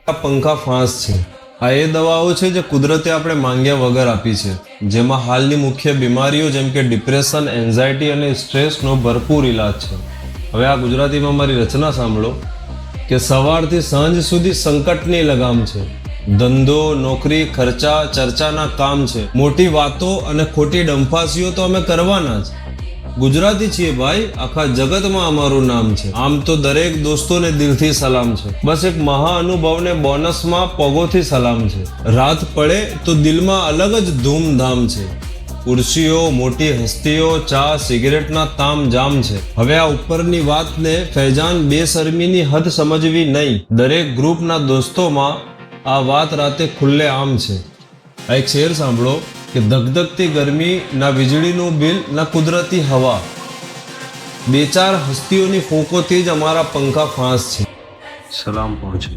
આ પંખા ફાંસ છે। આ એ દવાઓ છે જે કુદરતે આપણે માંગ્યા વગર આપી છે, જેમાં હાલની મુખ્ય બીમારીઓ જેમ કે ડિપ્રેશન, એન્ઝાયટી અને સ્ટ્રેસનો ભરપૂર ઇલાજ છે। હવે આ ગુજરાતીમાં મારી રચના સાંભળો કે સવારથી સાંજ સુધી સંકટની લગામ છે। ધંધો, નોકરી, ખર્ચા, ચર્ચાના કામ છે। મોટી વાતો અને ખોટી ડંફાસીઓ તો અમે કરવાના જ। ગુજરાતી છીએ ભાઈ, આખા જગતમાં અમારું નામ છે। આમ તો દરેક દોસ્તોને દિલથી સલામ છે, બસ એક મહા અનુભવને બોનસમાં પગોથી સલામ છે। રાત પડે તો દિલમાં અલગ જ ધૂમધામ છે। ખુરશીઓ, મોટી હસ્તીઓ, ચા, સિગરેટના તામ જામ છે। હવે આ ઉપરની વાતને ફૈજાન બેશરમીની હદ સમજવી નહીં। દરેક ગ્રુપના દોસ્તોમાં આ વાત રાતે ખુલ્લે આમ છે। આ એક શેર સાંભળો કે ધગધગતી ગરમી, ના વીજળીનું બિલ, ના કુદરતી હવા, બે ચાર હસ્તીઓની ફૂંકોથી જ અમારા પંખા ફાંસ છે। સલામ પહોંચે।